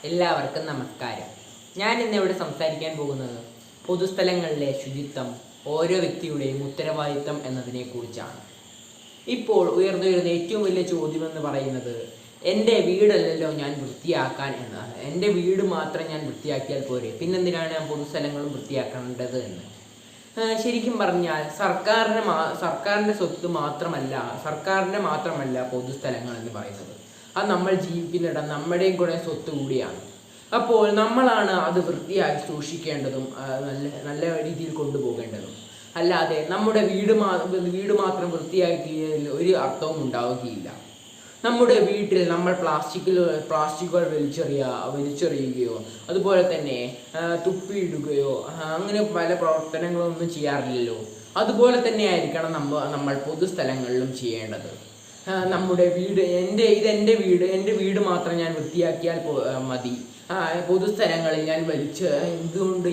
എല്ലാവർക്കും നമസ്കാരം. ഞാൻ ഇന്നിവിടെ സംസാരിക്കാൻ പോകുന്നത് പൊതുസ്ഥലങ്ങളിലെ ശുചിത്വം ഓരോ വ്യക്തിയുടെയും ഉത്തരവാദിത്തം എന്നതിനെക്കുറിച്ചാണ്. ഇപ്പോൾ ഉയർന്നുവരുന്ന ഏറ്റവും വലിയ ചോദ്യമെന്ന് പറയുന്നത് എൻ്റെ വീടല്ലല്ലോ ഞാൻ വൃത്തിയാക്കാൻ എന്നതാണ്. എൻ്റെ വീട് മാത്രം ഞാൻ വൃത്തിയാക്കിയാൽ പോരെ, പിന്നെന്തിനാണ് ഞാൻ പൊതുസ്ഥലങ്ങളും വൃത്തിയാക്കേണ്ടത് എന്ന്. ശരിക്കും പറഞ്ഞാൽ സർക്കാരിൻ്റെ സ്വത്ത് മാത്രമല്ല പൊതുസ്ഥലങ്ങൾ എന്ന് പറയുന്നത്. അത് നമ്മൾ ജീവിക്കുന്നിടം നമ്മുടെയും കൂടെ സ്വത്ത് കൂടിയാണ്. അപ്പോൾ നമ്മളാണ് അത് വൃത്തിയായി സൂക്ഷിക്കേണ്ടതും നല്ല രീതിയിൽ കൊണ്ടുപോകേണ്ടതും. അല്ലാതെ നമ്മുടെ വീട് മാത്രം വൃത്തിയാക്കിയതിൽ ഒരു അർത്ഥവും ഉണ്ടാവുകയില്ല. നമ്മുടെ വീട്ടിൽ നമ്മൾ പ്ലാസ്റ്റിക്കുകൾ വലിച്ചെറിയുകയോ അതുപോലെ തന്നെ തുപ്പിയിടുകയോ അങ്ങനെ പല പ്രവർത്തനങ്ങളൊന്നും ചെയ്യാറില്ലല്ലോ. അതുപോലെ തന്നെ ആയിരിക്കണം നമ്മൾ പൊതുസ്ഥലങ്ങളിലും ചെയ്യേണ്ടത്. നമ്മുടെ വീട് എൻ്റെ വീട് മാത്രം ഞാൻ വൃത്തിയാക്കിയാൽ മതി, പൊതുസ്ഥലങ്ങളിൽ ഞാൻ എന്തുകൊണ്ട്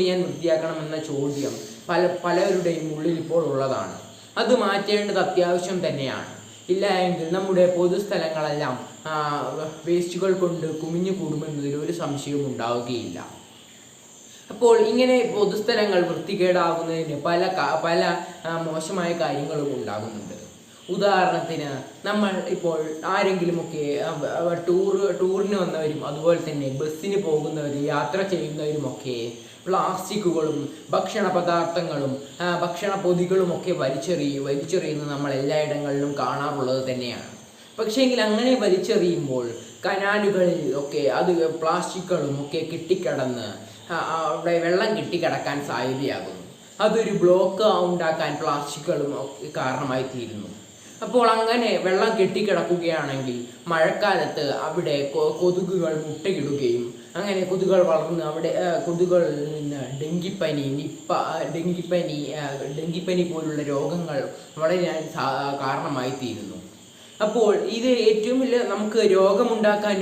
ഞാൻ വൃത്തിയാക്കണമെന്ന ചോദ്യം പലരുടെയും ഉള്ളിൽ ഇപ്പോൾ ഉള്ളതാണ്. അത് മാറ്റേണ്ടത് അത്യാവശ്യം തന്നെയാണ്. ഇല്ല എങ്കിൽ നമ്മുടെ പൊതുസ്ഥലങ്ങളെല്ലാം വേസ്റ്റുകൾ കൊണ്ട് കുമിഞ്ഞു കൂടുമെന്നതിൽ ഒരു സംശയവും ഉണ്ടാവുകയില്ല. അപ്പോൾ ഇങ്ങനെ പൊതുസ്ഥലങ്ങൾ വൃത്തികേടാകുന്നതിന് പല മോശമായ കാര്യങ്ങളും ഉണ്ടാകുന്നുണ്ട്. ഉദാഹരണത്തിന് നമ്മൾ ഇപ്പോൾ ആരെങ്കിലുമൊക്കെ ടൂറിന് വന്നവരും അതുപോലെ തന്നെ ബസ്സിന് പോകുന്നവരും യാത്ര ചെയ്യുന്നവരുമൊക്കെ പ്ലാസ്റ്റിക്കുകളും ഭക്ഷണപ്പൊതികളും ഒക്കെ വലിച്ചെറിയുന്നത് നമ്മൾ എല്ലായിടങ്ങളിലും കാണാറുള്ളത് തന്നെയാണ്. പക്ഷേങ്കിൽ അങ്ങനെ വലിച്ചെറിയുമ്പോൾ കനാലുകളിൽ ഒക്കെ അത് പ്ലാസ്റ്റിക്കുകളും ഒക്കെ കെട്ടിക്കിടന്ന് അവിടെ വെള്ളം കെട്ടിക്കിടക്കാൻ സാധ്യതയാകുന്നു. അതൊരു ബ്ലോക്ക് ഉണ്ടാക്കാൻ പ്ലാസ്റ്റിക്കുകളും കാരണമായി തീരുന്നു. അപ്പോൾ അങ്ങനെ വെള്ളം കെട്ടിക്കിടക്കുകയാണെങ്കിൽ മഴക്കാലത്ത് അവിടെ കൊതുകുകൾ മുട്ടയിടുകയും അങ്ങനെ കൊതുകുകൾ വളർന്ന് അവിടെ കൊതുകുകളിൽ നിന്ന് ഡെങ്കിപ്പനി പോലുള്ള രോഗങ്ങൾ വളരാൻ കാരണമായി തീരുന്നു. അപ്പോൾ ഇത് ഏറ്റവും വലിയ നമുക്ക് രോഗമുണ്ടാക്കാൻ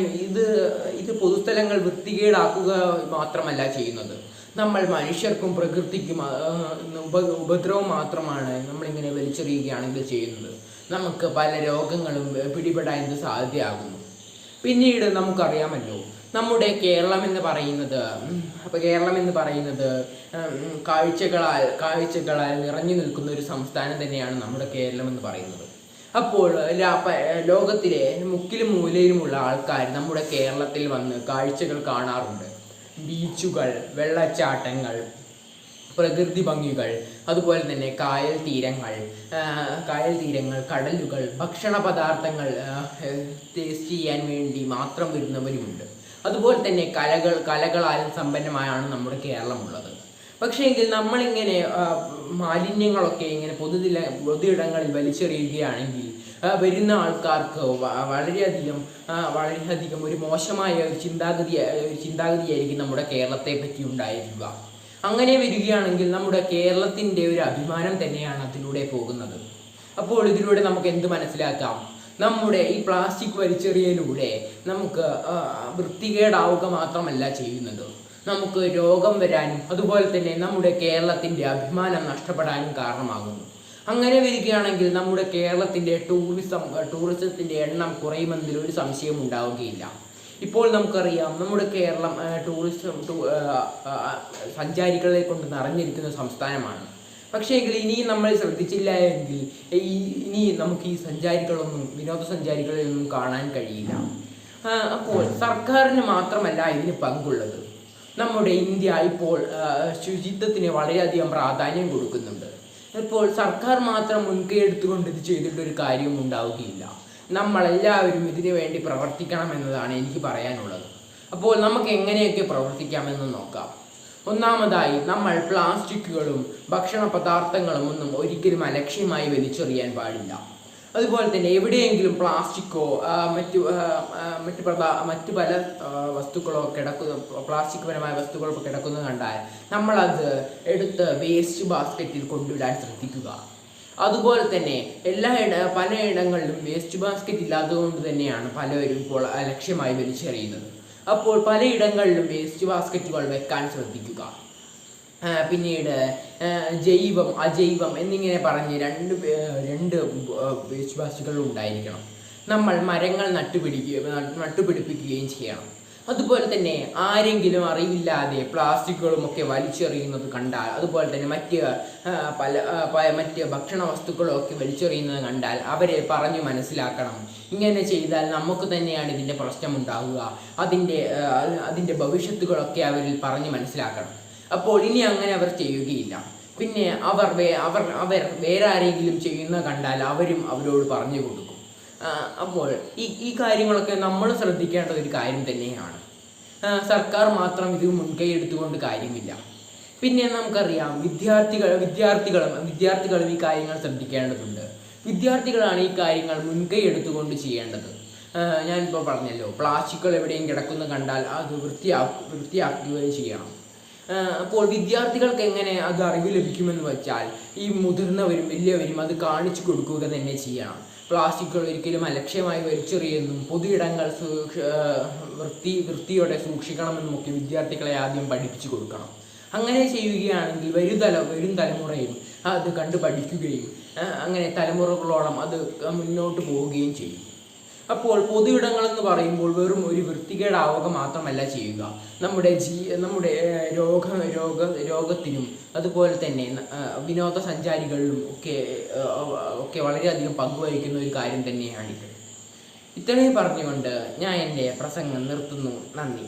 ഇത് പൊതുസ്ഥലങ്ങൾ വൃത്തികേടാക്കുക മാത്രമല്ല ചെയ്യുന്നത്, നമ്മൾ മനുഷ്യർക്കും പ്രകൃതിക്കും ഉപദ്രവം മാത്രമാണ് നമ്മളിങ്ങനെ വലിച്ചെറിയുകയാണെങ്കിൽ ചെയ്യുന്നത്. നമുക്ക് പല രോഗങ്ങളും പിടിപെടാൻ സാധ്യതയാകുന്നു. പിന്നീട് നമുക്കറിയാമല്ലോ, നമ്മുടെ കേരളം എന്ന് പറയുന്നത് കാഴ്ചകളാൽ നിറഞ്ഞു നിൽക്കുന്ന ഒരു സംസ്ഥാനം തന്നെയാണ് നമ്മുടെ കേരളം എന്ന് പറയുന്നത്. അപ്പോൾ ലോകത്തിലെ മുക്കിലും മൂലയിലുമുള്ള ആൾക്കാർ നമ്മുടെ കേരളത്തിൽ വന്ന് കാഴ്ചകൾ കാണാറുണ്ട്. ബീച്ചുകൾ, വെള്ളച്ചാട്ടങ്ങൾ, പ്രകൃതി ഭംഗികൾ, അതുപോലെ തന്നെ കായൽ തീരങ്ങൾ, കടലുകൾ, ഭക്ഷണ പദാർത്ഥങ്ങൾ ടേസ്റ്റ് ചെയ്യാൻ വേണ്ടി മാത്രം വരുന്നവരുമുണ്ട്. അതുപോലെ തന്നെ കലകളാലും സമ്പന്നമായാണ് നമ്മുടെ കേരളമുള്ളത്. പക്ഷേ എങ്കിൽ നമ്മളിങ്ങനെ മാലിന്യങ്ങളൊക്കെ ഇങ്ങനെ പൊതുയിടങ്ങളിൽ വലിച്ചെറിയുകയാണെങ്കിൽ വരുന്ന ആൾക്കാർക്ക് വളരെയധികം ഒരു മോശമായ ചിന്താഗതിയായിരിക്കും നമ്മുടെ കേരളത്തെ പറ്റി ഉണ്ടായിരിക്കുക. അങ്ങനെ വരികയാണെങ്കിൽ നമ്മുടെ കേരളത്തിൻ്റെ ഒരു അഭിമാനം തന്നെയാണ് അതിലൂടെ പോകുന്നത്. അപ്പോൾ ഇതിലൂടെ നമുക്ക് എന്ത് മനസ്സിലാക്കാം? നമ്മുടെ ഈ പ്ലാസ്റ്റിക് വലിച്ചെറിയലിലൂടെ നമുക്ക് വൃത്തികേടാവുക മാത്രമല്ല ചെയ്യുന്നത്, നമുക്ക് രോഗം വരാനും അതുപോലെ തന്നെ നമ്മുടെ കേരളത്തിൻ്റെ അഭിമാനം നഷ്ടപ്പെടാനും കാരണമാകുന്നു. അങ്ങനെ വരികയാണെങ്കിൽ നമ്മുടെ കേരളത്തിൻ്റെ ടൂറിസത്തിൻ്റെ എണ്ണം കുറയുമെന്നതിൽ ഒരു സംശയം ഉണ്ടാവുകയില്ല. ഇപ്പോൾ നമുക്കറിയാം, നമ്മുടെ കേരളം സഞ്ചാരികളെ കൊണ്ട് നിറഞ്ഞിരിക്കുന്ന സംസ്ഥാനമാണ്. പക്ഷേ എങ്കിൽ ഇനിയും നമ്മൾ ശ്രദ്ധിച്ചില്ല എങ്കിൽ ഇനി നമുക്ക് ഈ വിനോദസഞ്ചാരികളെയൊന്നും കാണാൻ കഴിയില്ല. അപ്പോൾ സർക്കാരിന് മാത്രമല്ല ഇതിന് പങ്കുള്ളത്. നമ്മുടെ ഇന്ത്യ ഇപ്പോൾ ശുചിത്വത്തിന് വളരെയധികം പ്രാധാന്യം കൊടുക്കുന്നുണ്ട്. ഇപ്പോൾ സർക്കാർ മാത്രം മുൻകൈ എടുത്തുകൊണ്ട് ഇത് ചെയ്തിട്ടൊരു കാര്യവും ഉണ്ടാവുകയില്ല. നമ്മളെല്ലാവരും ഇതിനു വേണ്ടി പ്രവർത്തിക്കണം എന്നതാണ് എനിക്ക് പറയാനുള്ളത്. അപ്പോൾ നമുക്ക് എങ്ങനെയൊക്കെ പ്രവർത്തിക്കാമെന്ന് നോക്കാം. ഒന്നാമതായി, നമ്മൾ പ്ലാസ്റ്റിക്കുകളും ഭക്ഷണ പദാർത്ഥങ്ങളും ഒന്നും ഒരിക്കലും അലക്ഷ്യമായി വലിച്ചെറിയാൻ പാടില്ല. അതുപോലെ തന്നെ എവിടെയെങ്കിലും പ്ലാസ്റ്റിക്കോ മറ്റു പല വസ്തുക്കളോ പ്ലാസ്റ്റിക് പരമായ വസ്തുക്കളോ കിടക്കുന്നത് കണ്ടാൽ നമ്മളത് എടുത്ത് വേസ്റ്റ് ബാസ്ക്കറ്റിൽ കൊണ്ടിടാൻ ശ്രദ്ധിക്കുക. അതുപോലെ തന്നെ പലയിടങ്ങളിലും വേസ്റ്റ് ബാസ്ക്കറ്റ് ഇല്ലാത്തതുകൊണ്ട് തന്നെയാണ് പലരും ഇപ്പോൾ അലക്ഷ്യമായി വലിച്ചെറിയുന്നത്. അപ്പോൾ പലയിടങ്ങളിലും വേസ്റ്റ് ബാസ്ക്കറ്റുകൾ വെക്കാൻ ശ്രദ്ധിക്കുക. പിന്നീട് ജൈവം അജൈവം എന്നിങ്ങനെ പറഞ്ഞ് രണ്ട് വേസ്റ്റ് ബാസ്ക്കറ്റുകൾ ഉണ്ടായിരിക്കണം. നമ്മൾ മരങ്ങൾ നട്ടുപിടിപ്പിക്കുകയും ചെയ്യണം. അതുപോലെ തന്നെ ആരെങ്കിലും അറിവില്ലാതെ പ്ലാസ്റ്റിക്കുകളും ഒക്കെ വലിച്ചെറിയുന്നത് കണ്ടാൽ, അതുപോലെ തന്നെ മറ്റ് ഭക്ഷണ വസ്തുക്കളും ഒക്കെ വലിച്ചെറിയുന്നത് കണ്ടാൽ അവരെ പറഞ്ഞു മനസ്സിലാക്കണം. ഇങ്ങനെ ചെയ്താൽ നമുക്ക് തന്നെയാണ് ഇതിൻ്റെ പ്രശ്നമുണ്ടാവുക. അതിൻ്റെ ഭവിഷ്യത്തുകളൊക്കെ അവരിൽ പറഞ്ഞു മനസ്സിലാക്കണം. അപ്പോൾ ഇനി അങ്ങനെ അവർ ചെയ്യുകയില്ല. പിന്നെ അവർ വേറെ ആരെങ്കിലും ചെയ്യുന്ന കണ്ടാൽ അവരും അവരോട് പറഞ്ഞു കൊടുക്കും. അപ്പോൾ ഈ കാര്യങ്ങളൊക്കെ നമ്മൾ ശ്രദ്ധിക്കേണ്ട ഒരു കാര്യം തന്നെയാണ്. സർക്കാർ മാത്രം ഇത് മുൻകൈ എടുത്തുകൊണ്ട് കാര്യമില്ല. പിന്നെ നമുക്കറിയാം, വിദ്യാർത്ഥികളും ഈ കാര്യങ്ങൾ ശ്രദ്ധിക്കേണ്ടതുണ്ട്. വിദ്യാർത്ഥികളാണ് ഈ കാര്യങ്ങൾ മുൻകൈ എടുത്തുകൊണ്ട് ചെയ്യേണ്ടത്. ഞാനിപ്പോൾ പറഞ്ഞല്ലോ, പ്ലാസ്റ്റിക്കുകൾ എവിടെയും കിടക്കുന്ന കണ്ടാൽ അത് വൃത്തിയാക്കുകയും ചെയ്യണം. അപ്പോൾ വിദ്യാർത്ഥികൾക്ക് എങ്ങനെ അത് അറിവ് ലഭിക്കുമെന്ന് വെച്ചാൽ, ഈ മുതിർന്നവരും വലിയവരും അത് കാണിച്ചു കൊടുക്കുക തന്നെ ചെയ്യണം. പ്ലാസ്റ്റിക്കുകൾ ഒരിക്കലും അലക്ഷ്യമായി വലിച്ചെറിയുന്നു, പൊതുയിടങ്ങൾ വൃത്തിയോടെ സൂക്ഷിക്കണമെന്നും ഒക്കെ വിദ്യാർത്ഥികളെ ആദ്യം പഠിപ്പിച്ചു കൊടുക്കണം. അങ്ങനെ ചെയ്യുകയാണെങ്കിൽ വരും തലമുറയും അത് കണ്ടു പഠിക്കുകയും അങ്ങനെ തലമുറകളോളം അത് മുന്നോട്ട് പോവുകയും ചെയ്യും. അപ്പോൾ പൊതുയിടങ്ങളെന്ന് പറയുമ്പോൾ വെറും ഒരു വൃത്തികേടാവുക മാത്രമല്ല ചെയ്യുക, നമ്മുടെ രോഗത്തിനും അതുപോലെ തന്നെ വിനോദസഞ്ചാരികളിലും ഒക്കെ വളരെയധികം പങ്കുവഹിക്കുന്ന ഒരു കാര്യം തന്നെയാണിത്. ഇത്രയും പറഞ്ഞുകൊണ്ട് ഞാൻ എൻ്റെ പ്രസംഗം നിർത്തുന്നു. നന്ദി.